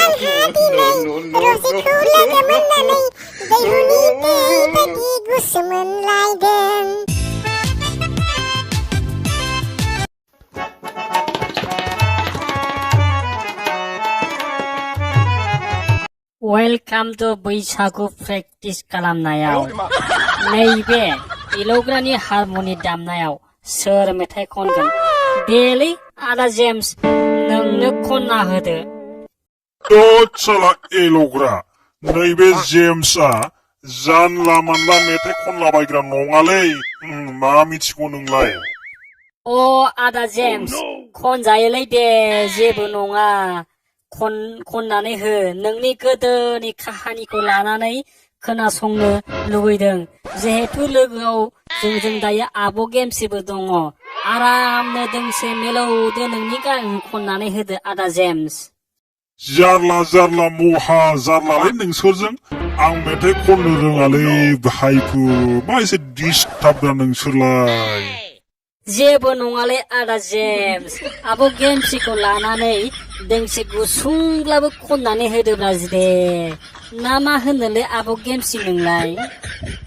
आंहा दिनै रजेखौ लोगो मोननानै दैहुनि दै बायदि गुसु मोनलायदों। वेलकाम टू बैसागु प्रेक्टिस खालामनायाव नैबे इलौग्रानि हारमनि दामनायाव सोर मेथाइ खनगोन? देलै आदा जेम्स नोंनो खनना होदो। साला एल'ग्रा नैबे जेम्सआ जानला मानला मेथाइ खनलाबायग्रा नङालै। मा मिथिगौ नोंलाय? अ आदा जेम्स खनजायोलै दे जेबो नङा। खननानै हो नोंनि गोदोनि काहानिखौ लानानै खोनासंनो लुगैदों। जिहेथु लोगोआव जोंजों दायो आब' गेमसिबो दङ। आरामनो दोंसे मिलौदो नोंनि गानखौ खननानै होदो आदा जेम्स। जारला जारला महा जारलालै नोंसोरजों। आं मेथाइ खननो रोङालै भाइफु। मा एसे डिस्टार्बदा नोंसोरलाय। जेबो नङालै आदा जेम्स आब' गेमसिखौ लानानै दोंसे गुसुंब्लाबो खननानै होदोब्रा दे। ना मा होनोलै आब' गेमसि नोंलाय?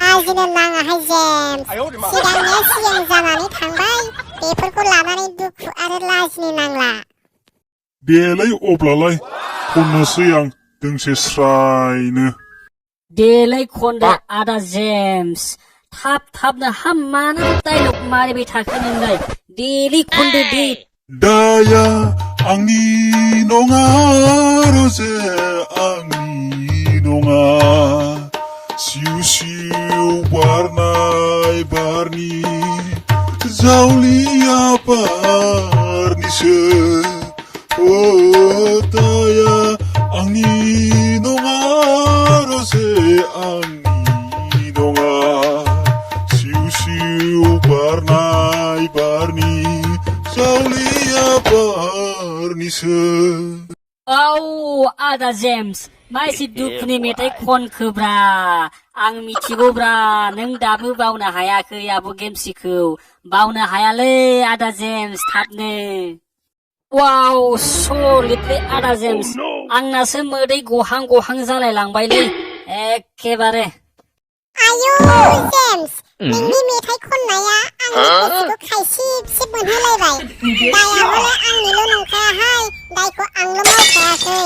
लाजिनो नाङाहाय जेम्स। सिगांनिया सिगां जानानै थांबाय। बेफोरखौ लानानै दुखु आरो लाजिनो नांला। देलै अब्लालाय खननोसै आं दोंसे स्रायनो। देलै खनदो आदा जेम्स। थाबनो मानो डाइलग मारिबाय थाखो नोंलाय? देलै खनदो दे। दाया आंनि नङा रजे आंनि नङा। सिउ सिउ बारनाय बारनि जावलिया बारनिसो। दाया आंनि नङा रजे आंनि नङा। सिउ सिउ बारनाय बारनि जावलिया बारनिसो। औ आदा जेम्स मा एसे दुखुनि मेथाइ खनखोब्रा? आं मिथिगौब्रा नों दाबो बावनो हायाखै आब' गेमसिखौ। बावनो हायालै आदा जेम्स थाबनो। वाव सलिडलै आदा जेम्स। आंनासो मोदै गहां गहां जालाय लांबायलै एखेबारे। आयौ जेम्स नोंनि मेथाइ खननाया आंनि गोसोखौ खायसिबसिब मोनहोलायबाय। दाया हले आंनिल' नंखायाहाय। दायखौ आंल' मावखायाखै।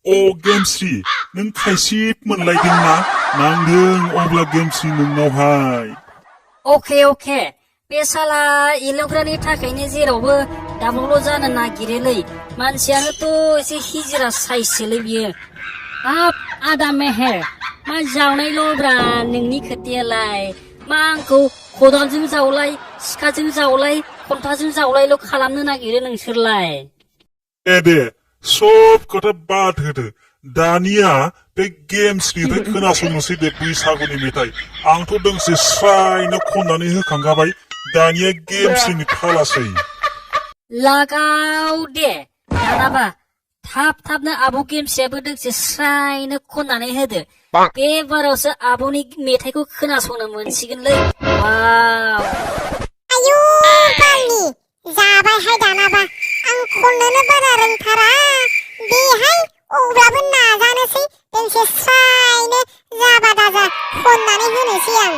अ गेमस्रि नों खायसिब मोनलायदोंना? नांदों अब्ला गेमस्रि नोंनावहाय। अके बे साला इलौग्रानि थाखायनो जेरावबो दावराव जानो नागिरोलै। मानसियानोथ' एसे हिजिरा साइससोलै बियो। हाब आदा मेहेर मा जावनायल'ब्रा नोंनि खोथायालाय? मा आंखौ खदालजों जावलाय, सिखाजों जावलाय, खन्थाजों जावलायल' खालामनो नागिरो नोंसोरलाय? दे सब खोथा बाद होदो। दानिया बे गेमस्रिनिफ्राय खोनासंनोसै दे बैसागुनि मेथाइ। आंथ' दोंसे स्रायनो खननानै होखांखाबाय। दानिया गेमस्रिनि फालासै। लागाव दे दानाबा थाबनो आब' गेमसियाबो दोंसे स्रायनो खननानै होदो। बे बारावसो आब'नि मेथाइखौ खोनासंनो मोनसिगोनलै। वाव आयु बालनि जाबायहाय दानाबा। आं खननोनो बारा रोंथारा। देहाय अब्लाबो नाजानोसै दोंसे स्रायनो जाबा दाजा खननानै होनोसै आं।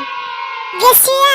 गोसोआ